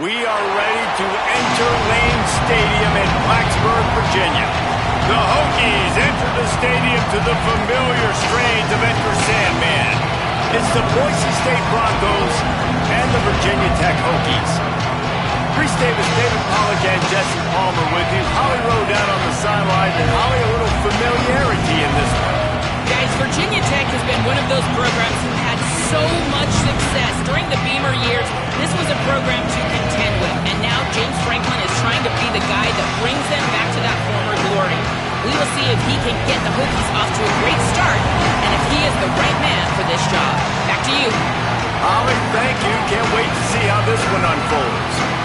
We are ready to enter Lane Stadium in Blacksburg, Virginia. The Hokies enter the stadium to the familiar strains of Enter Sandman. It's the Boise State Broncos and the Virginia Tech Hokies. Reese Davis, David Pollack, and Jesse Palmer with you. Holly Rowe down on the sideline, and Holly, a little familiarity in this one. Guys, Virginia Tech has been one of those programs who had so much success during the Beamer years. This was a program to contend with, and now James Franklin is trying to be the guy that brings them back to that former glory. We will see if he can get the Hokies off to a great start, and if he is the right man for this job. Back to you. Holly, thank you. Can't wait to see how this one unfolds.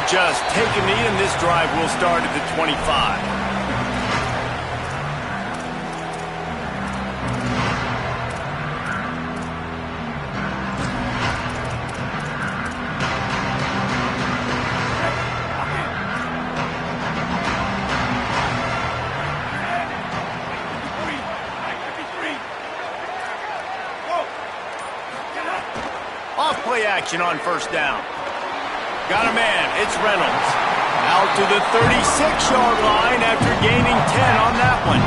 Just take a knee, and this drive will start at the 25. Off play action on first down. Got a man, it's Reynolds. Out to the 36-yard line after gaining 10 on that one.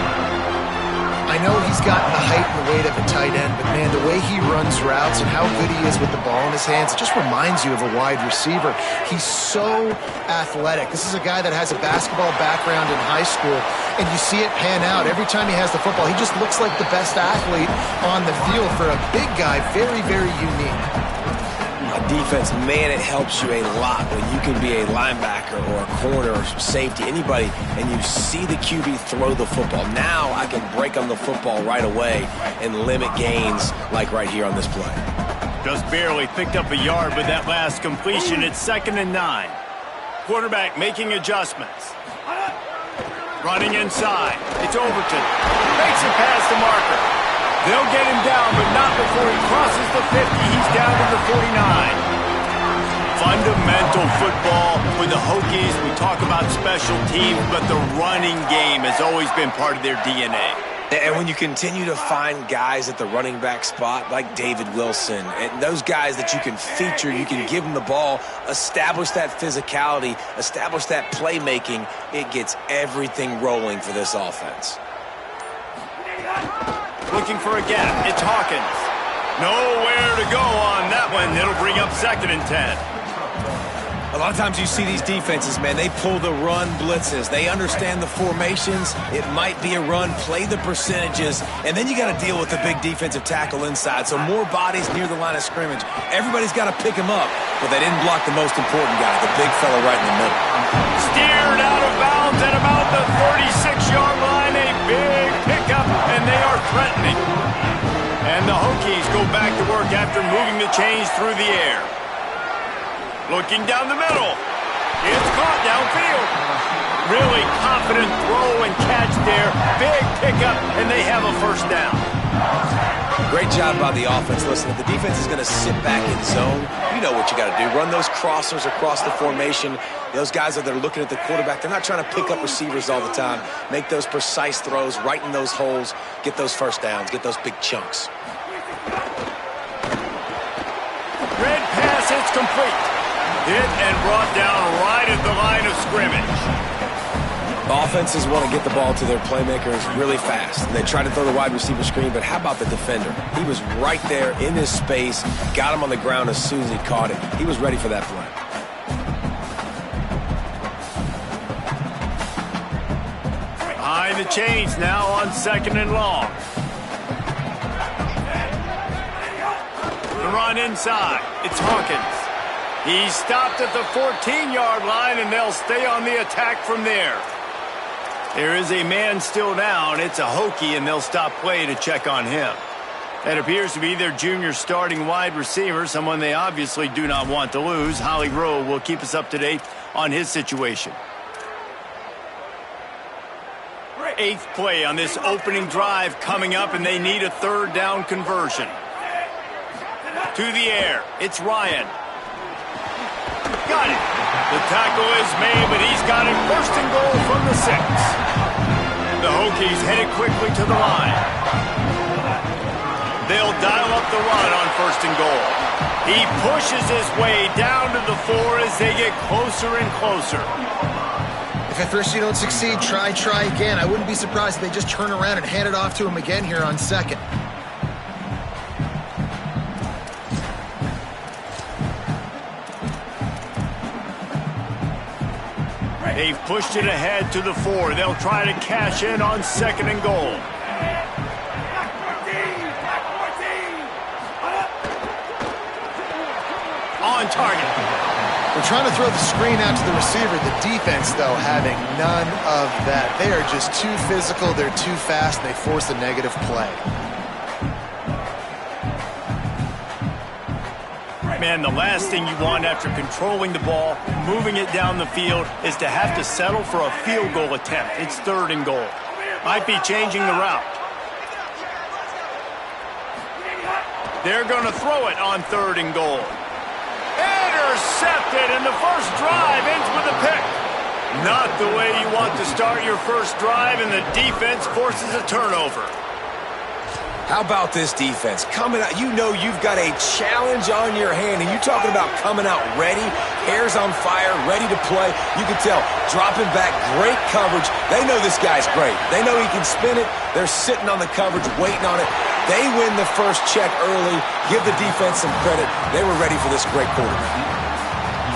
I know he's got the height and the weight of a tight end, but man, the way he runs routes and how good he is with the ball in his hands, it just reminds you of a wide receiver. He's so athletic. This is a guy that has a basketball background in high school, and you see it pan out. Every time he has the football, he just looks like the best athlete on the field for a big guy. Very, very unique. Defense, man, it helps you a lot when you can be a linebacker or a corner or safety, anybody, and you see the QB throw the football. Now I can break on the football right away and limit gains like right here on this play. Just barely picked up a yard with that last completion. It's 2nd and 9. Quarterback making adjustments. Running inside. It's Overton. Makes it past the marker. They'll get him down, but not before he crosses the 50. He's down to the 49. Fundamental football with the Hokies. We talk about special teams, but the running game has always been part of their DNA. And when you continue to find guys at the running back spot like David Wilson, and those guys that you can feature, you can give them the ball, establish that physicality, establish that playmaking, it gets everything rolling for this offense. Looking for a gap. It's Hawkins. Nowhere to go on that one. It'll bring up 2nd and 10. A lot of times you see these defenses, man, they pull the run blitzes. They understand the formations. It might be a run, play the percentages, and then you got to deal with the big defensive tackle inside. So more bodies near the line of scrimmage. Everybody's got to pick him up, but they didn't block the most important guy, the big fella right in the middle. Steered out of bounds at about the 36-yard line. A big pickup, and they are threatening. And the Hokies go back to work after moving the chains through the air. Looking down the middle. It's caught downfield. Really confident throw and catch there. Big pickup, and they have a first down. Great job by the offense. Listen, if the defense is going to sit back in zone, you know what you got to do. Run those crossers across the formation. Those guys that are looking at the quarterback, they're not trying to pick up receivers all the time. Make those precise throws right in those holes. Get those first downs. Get those big chunks. Red pass, it's complete. Hit and brought down right at the line of scrimmage. Offenses want to get the ball to their playmakers really fast. And they try to throw the wide receiver screen, but how about the defender? He was right there in his space, got him on the ground as soon as he caught it. He was ready for that play. Behind the chains now on 2nd and long. The run inside. It's Hawkins. He's stopped at the 14-yard line, and they'll stay on the attack from there. There is a man still down. It's a Hokie, and they'll stop play to check on him. That appears to be their junior starting wide receiver, someone they obviously do not want to lose. Holly Rowe will keep us up to date on his situation. 8th play on this opening drive coming up, and they need a 3rd down conversion. To the air, it's Ryan. Got it. The tackle is made, but he's got it 1st and goal from the 6. The Hokies headed quickly to the line. They'll dial up the run on 1st and goal. He pushes his way down to the 4 as they get closer and closer. If at first you don't succeed, try again. I wouldn't be surprised if they just turn around and hand it off to him again here on 2nd. They've pushed it ahead to the 4. They'll try to cash in on 2nd and goal. On target. They're trying to throw the screen out to the receiver. The defense, though, having none of that. They are just too physical. They're too fast. They force a negative play. Man, the last thing you want after controlling the ball, moving it down the field, is to have to settle for a field goal attempt. It's 3rd and goal. Might be changing the route. They're going to throw it on 3rd and goal. Intercepted, and the first drive ends with a pick. Not the way you want to start your first drive, and the defense forces a turnover. How about this defense? Coming out, you know you've got a challenge on your hand, and you're talking about coming out ready, hairs on fire, ready to play. You can tell, dropping back, great coverage. They know this guy's great. They know he can spin it. They're sitting on the coverage, waiting on it. They win the first check early. Give the defense some credit. They were ready for this great quarterback.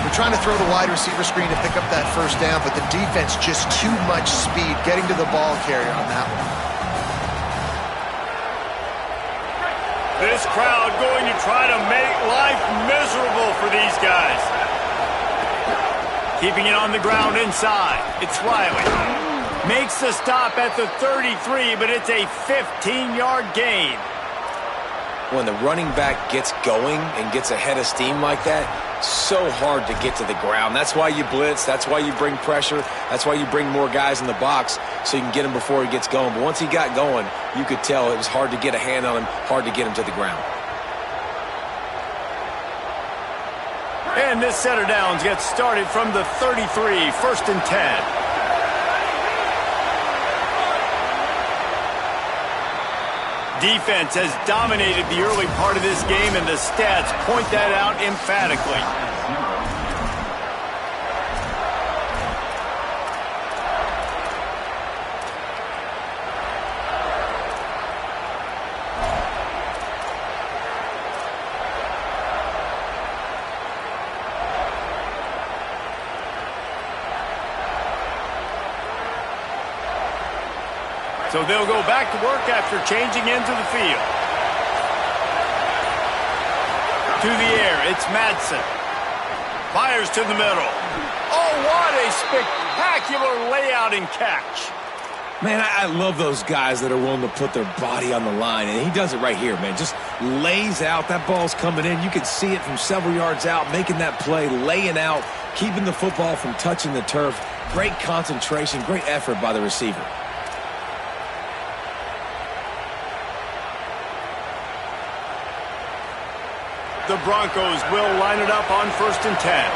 They're trying to throw the wide receiver screen to pick up that 1st down, but the defense just too much speed getting to the ball carrier on that one. This crowd going to try to make life miserable for these guys. Keeping it on the ground inside. It's Riley. Makes the stop at the 33, but it's a 15-yard gain. When the running back gets going and gets ahead of steam like that, so hard to get to the ground. That's why you blitz. That's why you bring pressure. That's why you bring more guys in the box so you can get him before he gets going. But once he got going, you could tell it was hard to get a hand on him, hard to get him to the ground. And this set of downs gets started from the 33, 1st and 10. Defense has dominated the early part of this game, and the stats point that out emphatically. So they'll go back to work after changing into the field. To the air, it's Madsen. Fires to the middle. Oh, what a spectacular layout and catch. Man, I love those guys that are willing to put their body on the line, and he does it right here, man. Just lays out. That ball's coming in. You can see it from several yards out, making that play, laying out, keeping the football from touching the turf. Great concentration, great effort by the receiver. The Broncos will line it up on 1st and 10.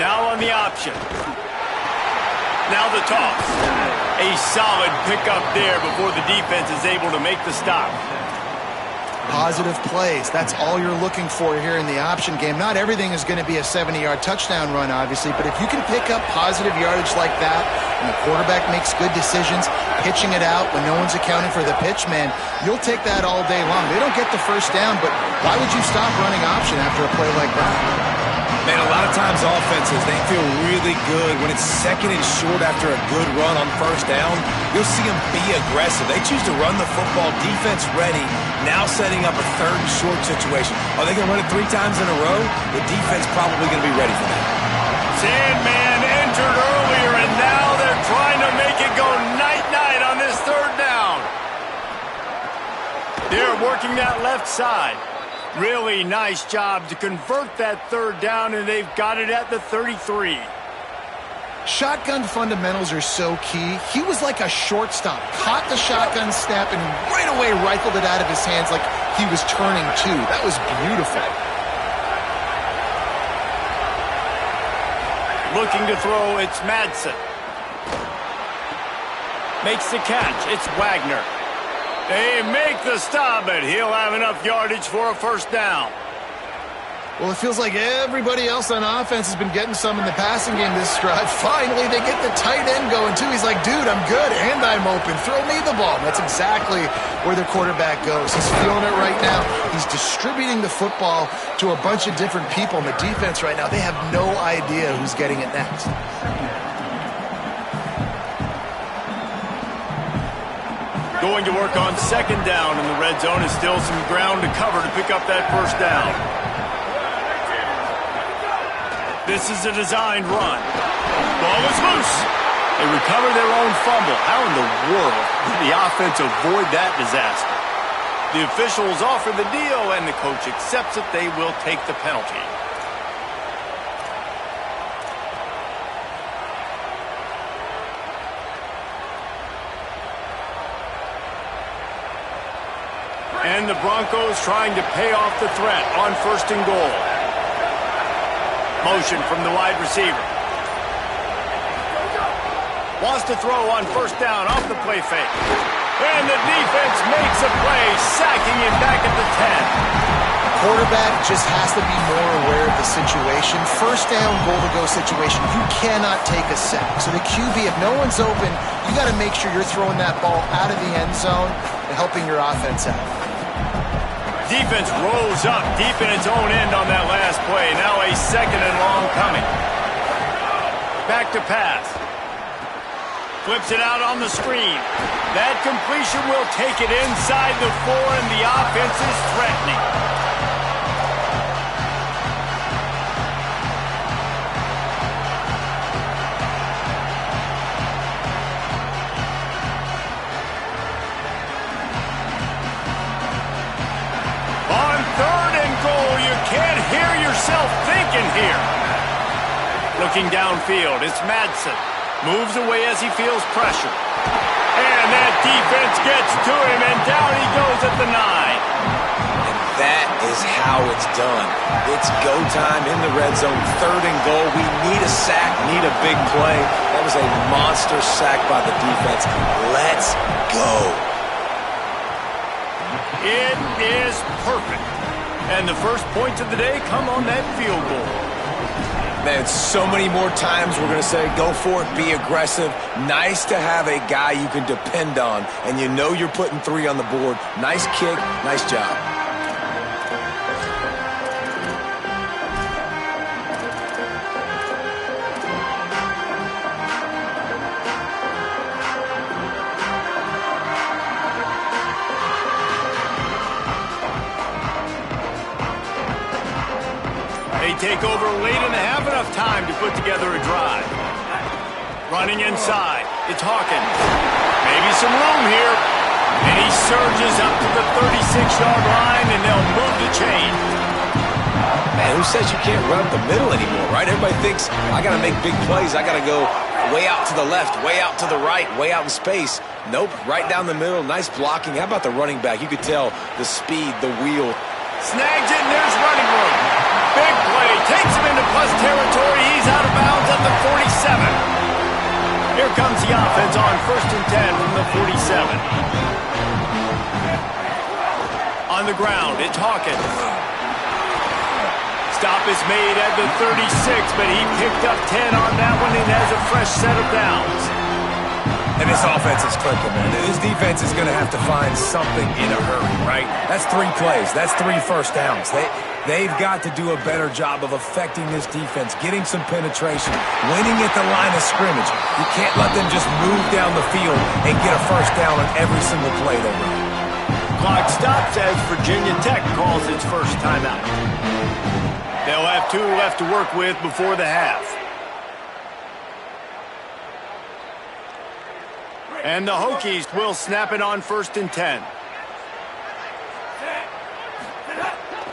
Now on the option. Now the toss. A solid pickup there before the defense is able to make the stop. Positive plays. That's all you're looking for here in the option game. Not everything is going to be a 70-yard touchdown run, obviously, but if you can pick up positive yardage like that and the quarterback makes good decisions, pitching it out when no one's accounting for the pitch, man, you'll take that all day long. They don't get the 1st down, but why would you stop running option after a play like that? Man, a lot of times offenses, they feel really good when it's second and short after a good run on first down. You'll see them be aggressive. They choose to run the football, defense ready, now setting up a third and short situation. Are they going to run it 3 times in a row? The defense probably going to be ready for that. Sandman entered earlier, and now they're trying to make it go night-night on this third down. They're working that left side. Really nice job to convert that third down, and they've got it at the 33. Shotgun fundamentals are so key. He was like a shortstop. Caught the shotgun snap and right away rifled it out of his hands like he was turning two. That was beautiful. Looking to throw, it's Madsen. Makes the catch, it's Wagner. They make the stop, but he'll have enough yardage for a first down. Well, it feels like everybody else on offense has been getting some in the passing game this drive. Finally, they get the tight end going, too. He's like, dude, I'm good, and I'm open. Throw me the ball. That's exactly where the quarterback goes. He's feeling it right now. He's distributing the football to a bunch of different people. And the defense right now, they have no idea who's getting it next. Going to work on second down in the red zone. Is still some ground to cover to pick up that first down. This is a designed run. Ball is loose. They recover their own fumble. How in the world did the offense avoid that disaster? The officials offer the deal, and the coach accepts it. They will take the penalty. And the Broncos trying to pay off the threat on first and goal. Motion from the wide receiver. Wants to throw on first down off the play fake. And the defense makes a play, sacking him back at the 10. Quarterback just has to be more aware of the situation. First down, goal-to-go situation. You cannot take a sack. So the QB, if no one's open, you got to make sure you're throwing that ball out of the end zone and helping your offense out. Defense rolls up deep in its own end on that last play. Now a second and long coming. Back to pass. Flips it out on the screen. That completion will take it inside the 4, and the offense is threatening. On third and goal, you can't hear yourself thinking here. Looking downfield, it's Madsen. Moves away as he feels pressure. And that defense gets to him, and down he goes at the 9. And that is how it's done. It's go time in the red zone, third and goal. We need a sack, need a big play. That was a monster sack by the defense. Let's go. It is perfect. And the first points of the day come on that field goal. Man, so many more times we're going to say, go for it, be aggressive. Nice to have a guy you can depend on, and you know you're putting 3 on the board. Nice kick, nice job. They take over late and have enough time to put together a drive. Running inside, it's Hawkins. Maybe some room here. And he surges up to the 36-yard line, and they'll move the chain. Man, who says you can't run up the middle anymore, right? Everybody thinks, I got to make big plays. I got to go way out to the left, way out to the right, way out in space. Nope, right down the middle, nice blocking. How about the running back? You could tell the speed, the wheel. Snags it, and there's running room. Big play, takes him into plus territory. He's out of bounds at the 47. Here comes the offense on first and 10 from the 47. On the ground, it's Hawkins. Stop is made at the 36, but he picked up 10 on that one and has a fresh set of downs. And this offense is clicking, man. This defense is going to have to find something in a hurry, right? That's 3 plays. That's 3 first downs. They've got to do a better job of affecting this defense, getting some penetration, winning at the line of scrimmage. You can't let them just move down the field and get a first down on every single play they run. Clock stops as Virginia Tech calls its first timeout. They'll have 2 left to work with before the half. And the Hokies will snap it on 1st and 10.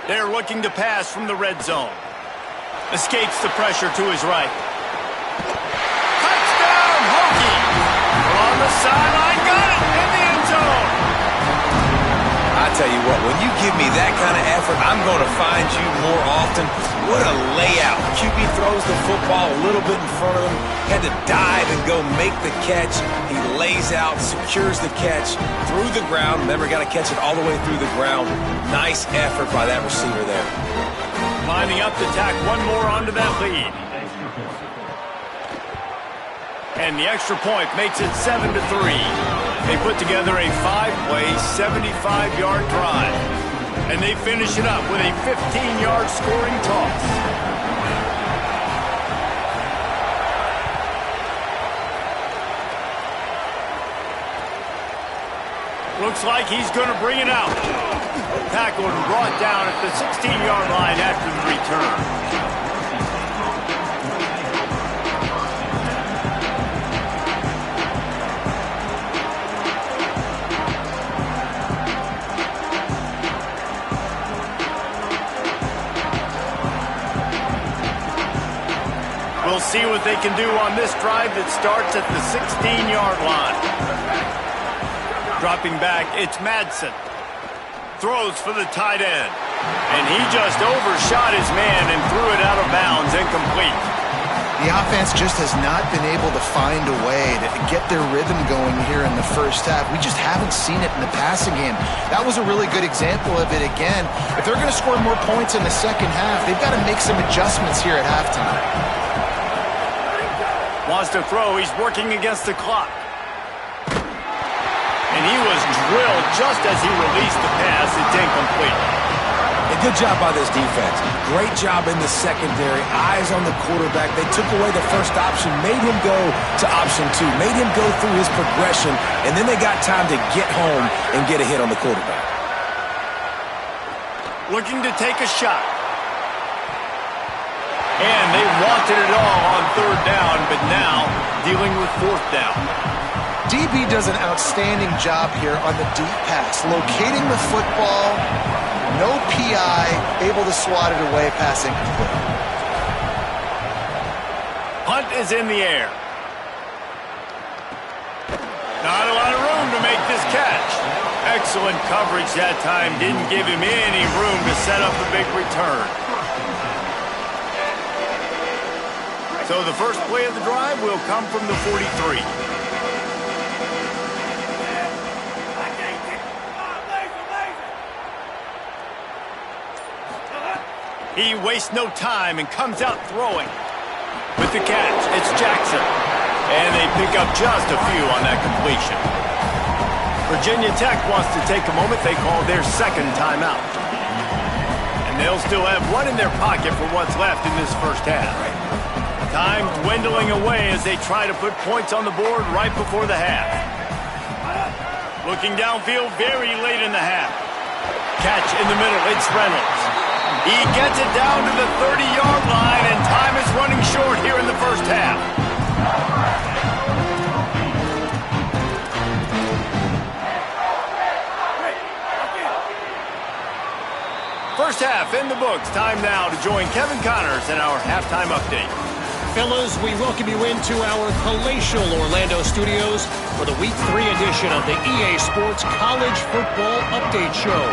They're looking to pass from the red zone. Escapes the pressure to his right. Touchdown, Hokies! On the sideline, got it in the end zone. I tell you what, when you give me that kind of effort, I'm going to find you more often. What a layout. QB throws the football a little bit in front of him, had to dive and go make the catch. He lays out, secures the catch through the ground. Never got to catch it all the way through the ground. Nice effort by that receiver there. Lining up to tack one more onto that lead. And the extra point makes it 7-3. They put together a 5-play, 75-yard drive. And they finish it up with a 15-yard scoring toss. Looks like he's going to bring it out. Tackled and brought down at the 16-yard line after the return. We'll see what they can do on this drive that starts at the 16-yard line. Dropping back, it's Madsen. Throws for the tight end. And he just overshot his man and threw it out of bounds, incomplete. The offense just has not been able to find a way to get their rhythm going here in the first half. We just haven't seen it in the passing game. That was a really good example of it again. If they're going to score more points in the second half, they've got to make some adjustments here at halftime. Wants to throw. He's working against the clock. And he was drilled just as he released the pass. It's incomplete. A good job by this defense. Great job in the secondary. Eyes on the quarterback. They took away the first option, made him go to option 2, made him go through his progression, and then they got time to get home and get a hit on the quarterback. Looking to take a shot. And they wanted it all on 3rd down, but now dealing with 4th down. DB does an outstanding job here on the deep pass, locating the football, no PI, able to swat it away, passing complete. Hunt is in the air. Not a lot of room to make this catch. Excellent coverage that time, didn't give him any room to set up the big return. So the first play of the drive will come from the 43. He wastes no time and comes out throwing. With the catch, it's Jackson. And they pick up just a few on that completion. Virginia Tech wants to take a moment. They call their 2nd timeout. And they'll still have one in their pocket for what's left in this first half. Time dwindling away as they try to put points on the board right before the half. Looking downfield very late in the half. Catch in the middle, it's Reynolds. He gets it down to the 30-yard line, and time is running short here in the first half. First half in the books. Time now to join Kevin Connors in our halftime update. Fellas, we welcome you into our palatial Orlando studios for the Week 3 edition of the EA Sports College Football Update Show.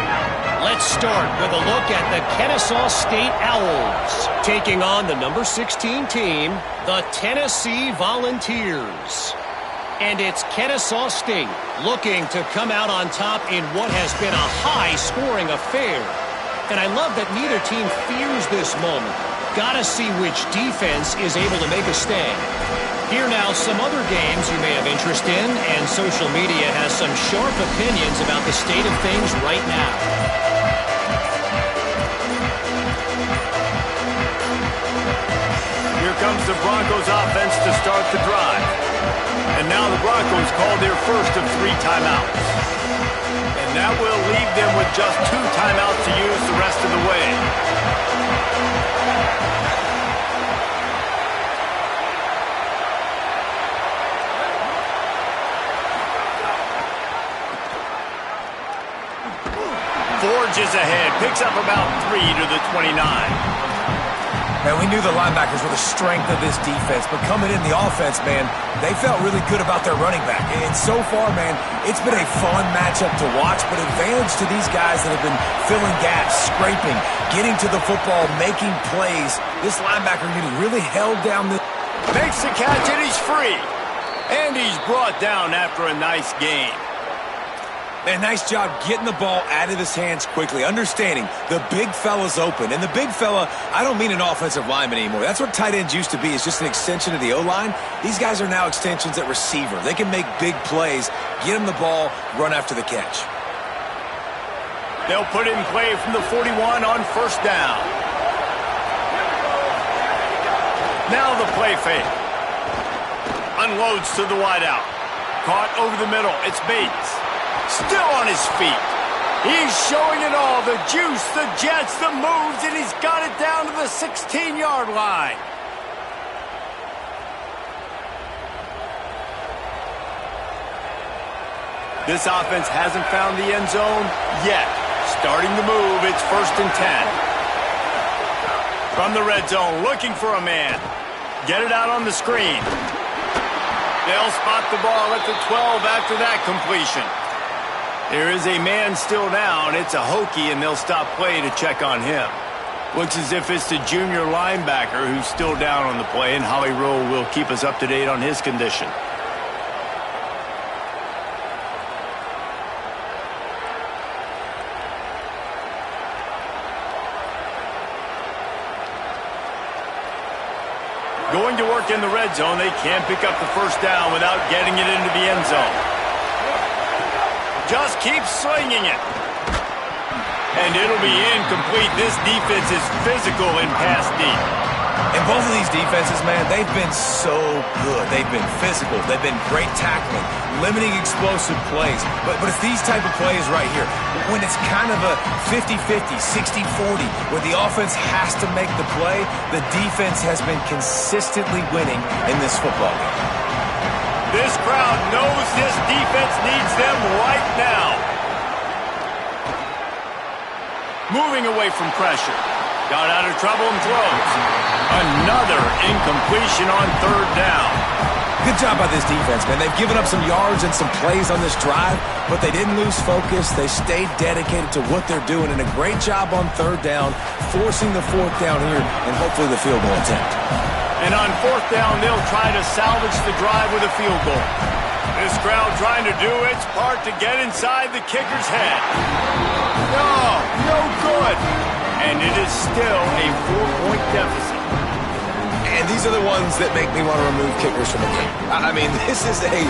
Let's start with a look at the Kennesaw State Owls, taking on the number 16 team, the Tennessee Volunteers. And it's Kennesaw State looking to come out on top in what has been a high-scoring affair. And I love that neither team fears this moment. Gotta see which defense is able to make a stand. Here now, some other games you may have interest in, and social media has some sharp opinions about the state of things right now. Here comes the Broncos offense to start the drive. And now the Broncos call their first of 3 timeouts. And that will leave them with just 2 timeouts to use the rest of the way. Forges ahead, picks up about 3 to the 29. Man, we knew the linebackers were the strength of this defense, but coming in the offense, man, they felt really good about their running back. And so far, man, it's been a fun matchup to watch, but advantage to these guys that have been filling gaps, scraping, getting to the football, making plays. This linebacker unit really held down the... Makes the catch and he's free. And he's brought down after a nice gain. Man, nice job getting the ball out of his hands quickly, understanding the big fella's open. And the big fella, I don't mean an offensive lineman anymore. That's what tight ends used to be. It's just an extension of the O-line. These guys are now extensions at receiver. They can make big plays, get him the ball, run after the catch. They'll put it in play from the 41 on first down. Now the play fake. Unloads to the wideout. Caught over the middle. It's Bates. Still on his feet. He's showing it all. The juice, the jets, the moves, and he's got it down to the 16-yard line. This offense hasn't found the end zone yet. Starting the move, it's 1st and 10. From the red zone, looking for a man. Get it out on the screen. They'll spot the ball at the 12 after that completion. There is a man still down. It's a Hokie, and they'll stop play to check on him. Looks as if it's the junior linebacker who's still down on the play, and Holly Rowe will keep us up to date on his condition. Going to work in the red zone. They can't pick up the first down without getting it into the end zone. Just keep slinging it. And it'll be incomplete. This defense is physical in pass deep. And both of these defenses, man, they've been so good. They've been physical. They've been great tackling, limiting explosive plays. But it's these type of plays right here, when it's kind of a 50-50, 60-40, where the offense has to make the play, the defense has been consistently winning in this football game. This crowd knows this defense needs them right now. Moving away from pressure. Got out of trouble and throws. Another incompletion on 3rd down. Good job by this defense, man. They've given up some yards and some plays on this drive, but they didn't lose focus. They stayed dedicated to what they're doing, and a great job on 3rd down, forcing the 4th down here, and hopefully the field goal attempt. And on 4th down, they'll try to salvage the drive with a field goal. This crowd trying to do its part to get inside the kicker's head. No good. And it is still a 4-point deficit. And these are the ones that make me want to remove kickers from the game. I mean, this is a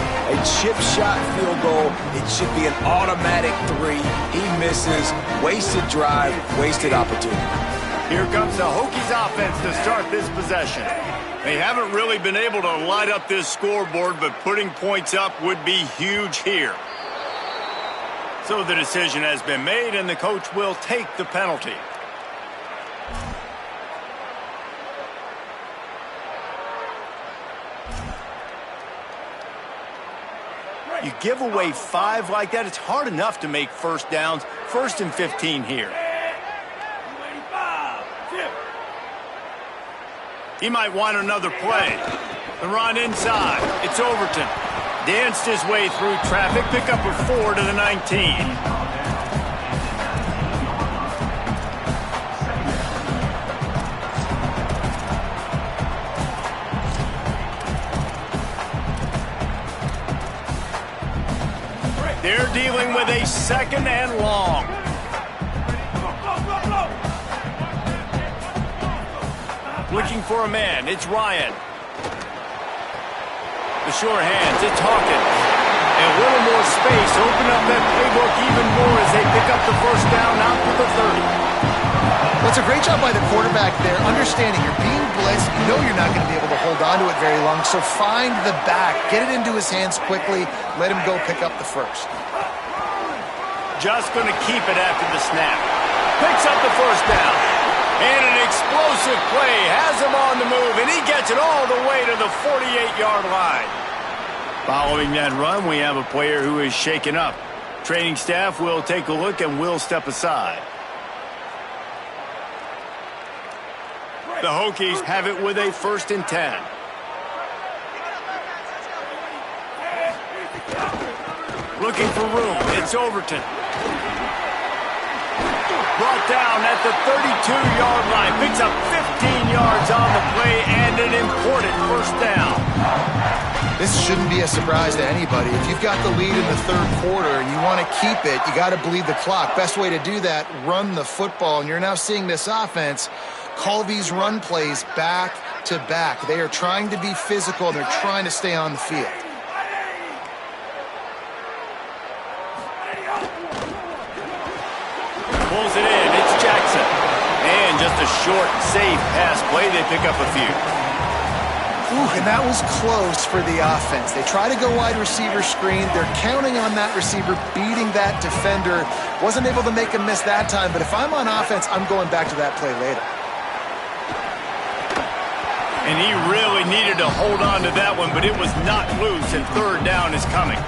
chip shot field goal. It should be an automatic 3. He misses. Wasted drive, wasted opportunity. Here comes the Hokies offense to start this possession. They haven't really been able to light up this scoreboard, but putting points up would be huge here. So the decision has been made, and the coach will take the penalty. You give away 5 like that, it's hard enough to make first downs. 1st and 15 here. He might want another play. The run inside. It's Overton. Danced his way through traffic. Pick up a 4 to the 19. They're dealing with a 2nd and long. Looking for a man. It's Ryan. sure hands. It's Hawkins. And a little more space. Open up that playbook even more as they pick up the first down out to the 30. Well, it's a great job by the quarterback there, understanding you're being blitzed. You know you're not going to be able to hold on to it very long, so find the back. Get it into his hands quickly. Let him go pick up the first. Just going to keep it after the snap. Picks up the first down. And an explosive play has him on the move, and he gets it all the way to the 48-yard line. Following that run, we have a player who is shaken up. Training staff will take a look and will step aside. The Hokies have it with a 1st and 10. Looking for room. It's Overton. Brought down at the 32-yard line. Picks up 15 yards on the play and an important first down. This shouldn't be a surprise to anybody. If you've got the lead in the 3rd quarter and you want to keep it, you got to bleed the clock. Best way to do that, run the football. And you're now seeing this offense call these run plays back to back. They are trying to be physical. They're trying to stay on the field. Pulls it in. It's Jackson. And just a short, safe pass play. They pick up a few. Ooh, and that was close for the offense. They try to go wide receiver screen. They're counting on that receiver beating that defender. Wasn't able to make him miss that time, but if I'm on offense, I'm going back to that play later. And he really needed to hold on to that one, but it was not loose, and 3rd down is coming.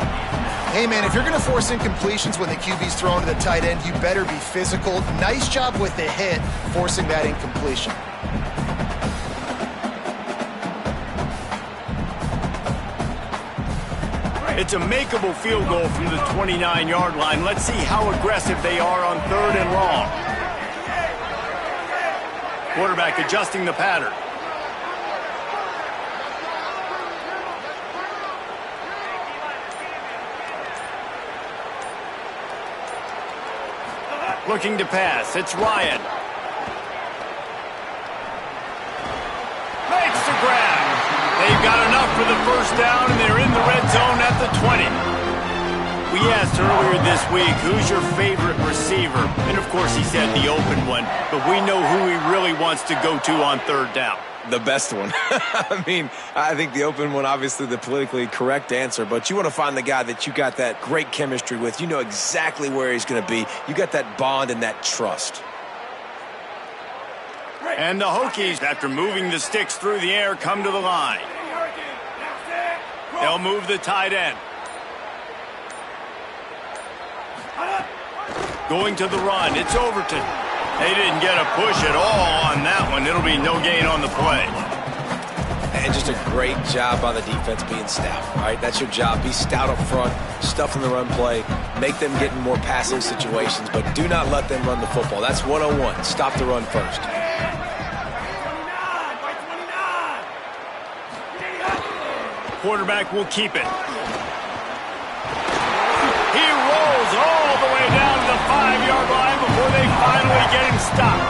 Hey, man, if you're going to force incompletions when the QB's thrown to the tight end, you better be physical. Nice job with the hit, forcing that incompletion. It's a makeable field goal from the 29-yard line. Let's see how aggressive they are on 3rd and long. Quarterback adjusting the pattern. Looking to pass. It's Ryan. Makes the grab. They've got enough for the first down, and they're in the red zone at the 20. We asked earlier this week, who's your favorite receiver? And, of course, he said the open one, but we know who he really wants to go to on 3rd down. The best one. I mean, I think the open one, obviously the politically correct answer, but you want to find the guy that you got that great chemistry with. You know exactly where he's going to be. You got that bond and that trust. And the Hokies, after moving the sticks through the air, come to the line. They'll move the tight end. Going to the run, it's Overton. They didn't get a push at all on that one. It'll be no gain on the play. And just a great job by the defense being stout. All right, that's your job. Be stout up front, stuff in the run play, make them get in more passing situations, but do not let them run the football. That's 101. Stop the run first. Quarterback will keep it. He rolls all the way down to the 5-yard line before they finally get him stopped.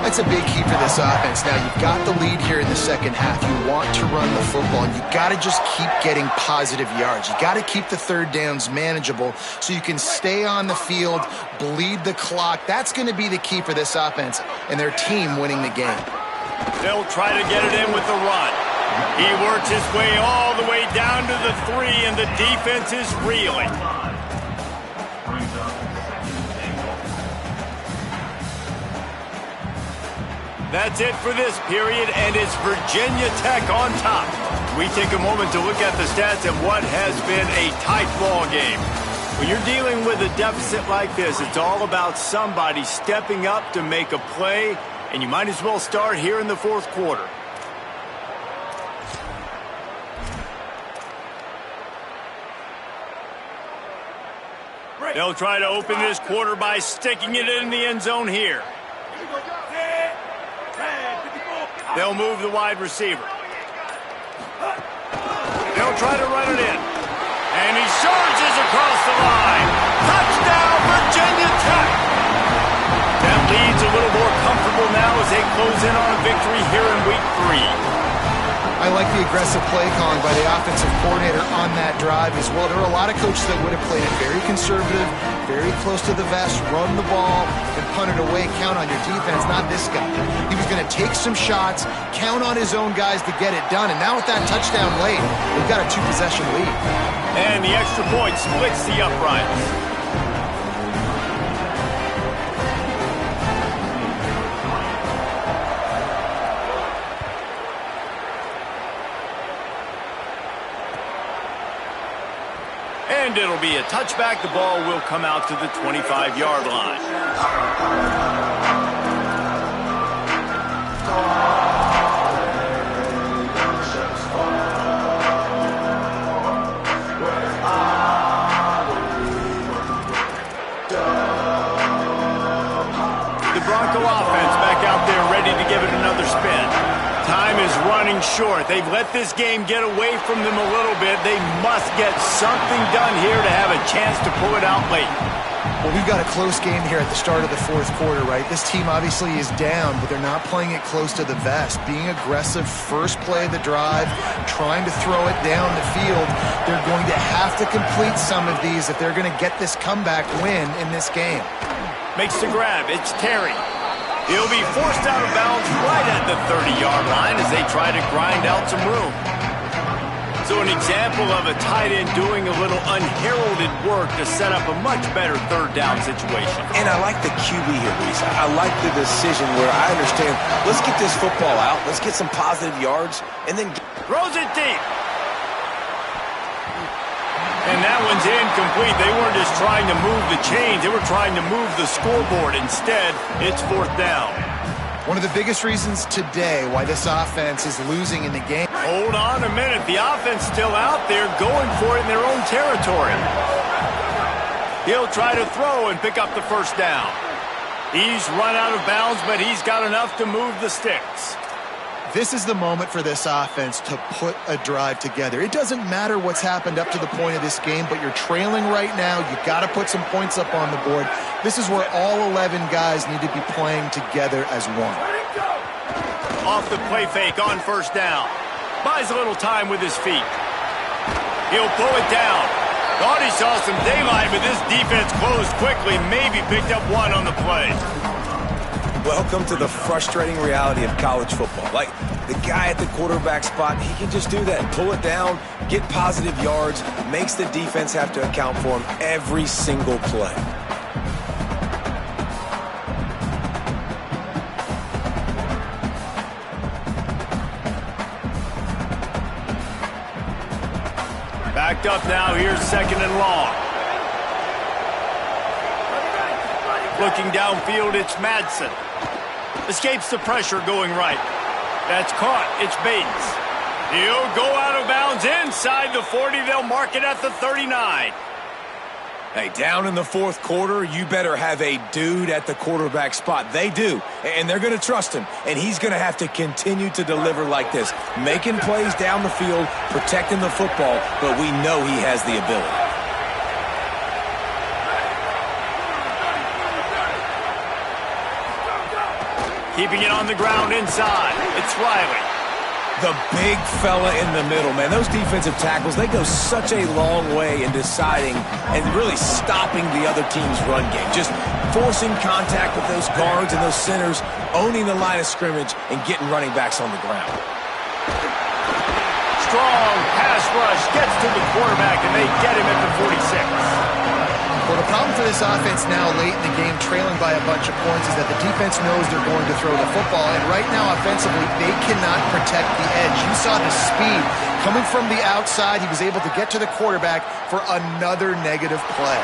That's a big key for this offense. Now, you've got the lead here in the second half. You want to run the football, and you've got to just keep getting positive yards. You got to keep the 3rd downs manageable so you can stay on the field, bleed the clock. That's going to be the key for this offense and their team winning the game. They'll try to get it in with the run. He works his way all the way down to the 3, and the defense is reeling. That's it for this period, and it's Virginia Tech on top. We take a moment to look at the stats of what has been a tight ball game. When you're dealing with a deficit like this, it's all about somebody stepping up to make a play, and you might as well start here in the 4th quarter. They'll try to open this quarter by sticking it in the end zone here. They'll move the wide receiver. They'll try to run it in. And he surges across the line. Touchdown, Virginia Tech! That lead's a little more comfortable now as they close in on a victory here in week 3. I like the aggressive play calling by the offensive coordinator on that drive as well. There are a lot of coaches that would have played it very conservative, very close to the vest, run the ball, and punt it away, count on your defense. Not this guy. He was going to take some shots, count on his own guys to get it done, and now with that touchdown late, we've got a 2-possession lead. And the extra point splits the uprights. And it'll be a touchback. The ball will come out to the 25-yard line. The Bronco offense back out there ready to give it another spin. Time is running short. They've let this game get away from them a little bit. They must get something done here to have a chance to pull it out late. Well, we've got a close game here at the start of the fourth quarter, right? This team obviously is down, but they're not playing it close to the vest. Being aggressive, first play of the drive, trying to throw it down the field. They're going to have to complete some of these if they're going to get this comeback win in this game. Makes the grab. It's Terry. He'll be forced out of bounds right at the 30-yard line as they try to grind out some room. So an example of a tight end doing a little unheralded work to set up a much better third down situation. And I like the QB here, Reese. I like the decision where I understand, let's get this football out, let's get some positive yards, and then throws it deep. And that one's incomplete. They weren't just trying to move the chains. They were trying to move the scoreboard. Instead, it's fourth down. One of the biggest reasons today why this offense is losing in the game. Hold on a minute. The offense still out there going for it in their own territory. He'll try to throw and pick up the first down. He's run out of bounds, but he's got enough to move the sticks. This is the moment for this offense to put a drive together. It doesn't matter what's happened up to the point of this game, but you're trailing right now. You've got to put some points up on the board. This is where all 11 guys need to be playing together as one. Off the play fake on first down. Buys a little time with his feet. He'll pull it down. Thought he saw some daylight, but this defense closed quickly. Maybe picked up one on the play. welcome to the frustrating reality of college football. Like, the guy at the quarterback spot, he can just do that. Pull it down, get positive yards, makes the defense have to account for him every single play. Backed up now, here's second and long. Looking downfield, it's Madsen. Escapes the pressure going right. That's caught, it's Bates. He'll go out of bounds inside the 40. They'll mark it at the 39. Hey, down in the fourth quarter, you better have a dude at the quarterback spot. They do, and they're going to trust him, and he's going to have to continue to deliver like this, making plays down the field, protecting the football, but we know he has the ability. Keeping it on the ground inside. It's Riley. The big fella in the middle, man. Those defensive tackles, they go such a long way in deciding and really stopping the other team's run game. Just forcing contact with those guards and those centers, owning the line of scrimmage, and getting running backs on the ground. Strong pass rush gets to the quarterback, and they get him at the 46. Well, the problem for this offense now late in the game, trailing by a bunch of points, is that the defense knows they're going to throw the football. And right now, offensively, they cannot protect the edge. You saw the speed coming from the outside. He was able to get to the quarterback for another negative play.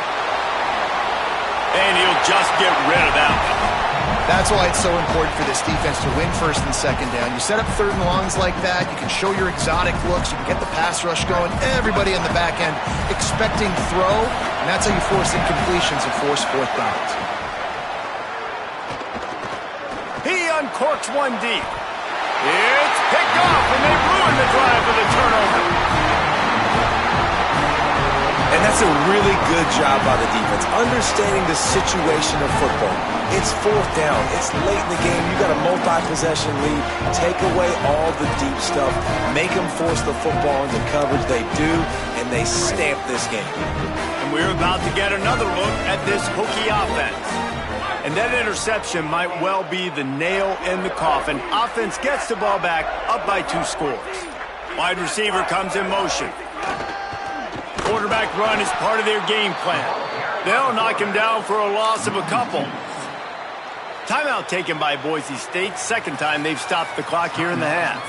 And he'll just get rid of that one. That's why it's so important for this defense to win first and second down. You set up third and longs like that, you can show your exotic looks, you can get the pass rush going, everybody on the back end expecting throw, and that's how you force incompletions and force fourth downs. He uncorks one deep. It's picked off, and they ruin the drive with a turnover. And that's That's a really good job by the defense, understanding the situation of football. It's fourth down. It's late in the game. You got a multi-possession lead. Take away all the deep stuff. Make them force the football into coverage. They do, and they stamp this game. And we're about to get another look at this Hokie offense. And that interception might well be the nail in the coffin. Offense gets the ball back, up by 2 scores. Wide receiver comes in motion. Quarterback run is part of their game plan. They'll knock him down for a loss of a couple. Timeout taken by Boise State. Second time they've stopped the clock here in the half.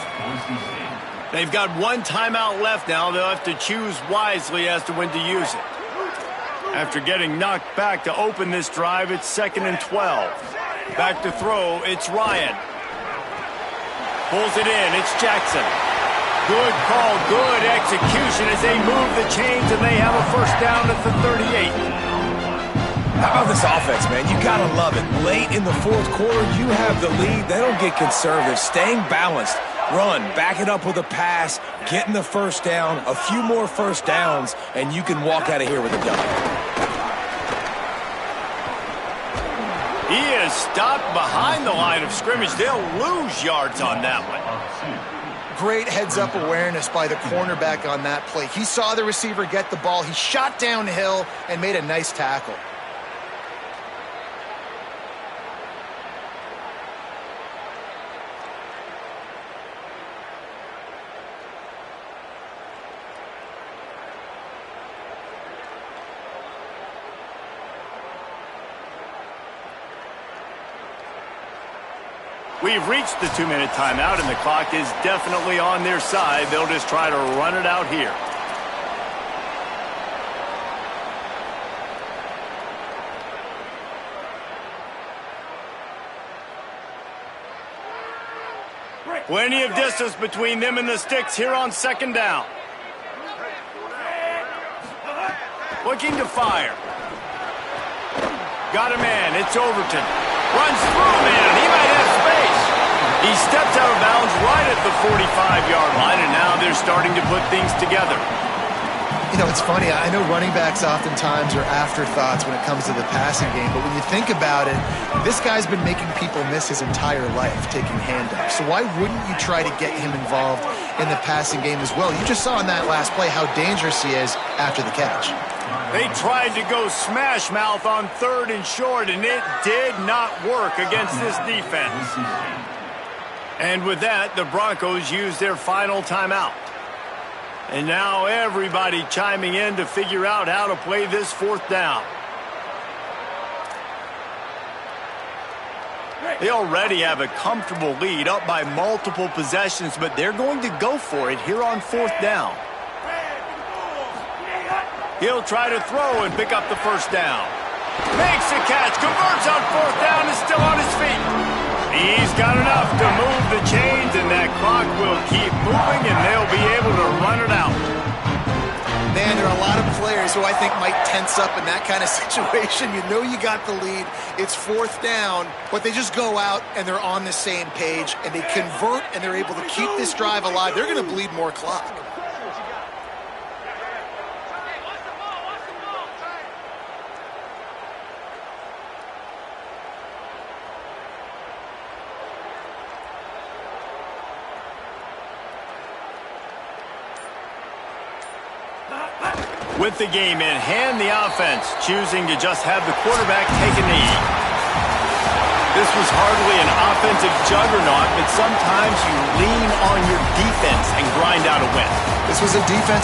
They've got 1 timeout left now. They'll have to choose wisely as to when to use it. After getting knocked back to open this drive, it's 2nd and 12. Back to throw, it's Ryan. Pulls it in, it's Jackson. Good call, good execution as they move the chains and they have a first down at the 38. How about this offense, man? You got to love it. Late in the fourth quarter, you have the lead. They don't get conservative. Staying balanced. Run, back it up with a pass, getting the first down, a few more first downs, and you can walk out of here with a dub. He is stopped behind the line of scrimmage. They'll lose yards on that one. Great heads-up awareness by the cornerback on that play. He saw the receiver get the ball. He shot downhill and made a nice tackle. We've reached the 2-minute timeout, and the clock is definitely on their side. They'll just try to run it out here. Plenty of distance between them and the sticks here on 2nd down. Looking to fire. Got a man. It's Overton. Runs through a man. He might have space. He steps out of bounds right at the 45-yard line, and now they're starting to put things together. You know, it's funny. I know running backs oftentimes are afterthoughts when it comes to the passing game, but when you think about it, this guy's been making people miss his entire life taking handoffs. So why wouldn't you try to get him involved in the passing game as well? You just saw in that last play how dangerous he is after the catch. They tried to go smash mouth on 3rd and short, and it did not work against this defense. And with that, the Broncos use their final timeout. And now everybody chiming in to figure out how to play this 4th down. They already have a comfortable lead, up by multiple possessions, but they're going to go for it here on 4th down. He'll try to throw and pick up the first down. Makes the catch, converts on 4th down, is still on his feet. He's got enough to move the chains, and that clock will keep moving, and they'll be able to run it out. Man, there are a lot of players who I think might tense up in that kind of situation. You know you got the lead. It's 4th down, but they just go out, and they're on the same page, and they convert, and they're able to keep this drive alive. They're going to bleed more clock. With the game in hand, the offense choosing to just have the quarterback take a knee. This was hardly an offensive juggernaut, but sometimes you lean on your defense and grind out a win. This was a defense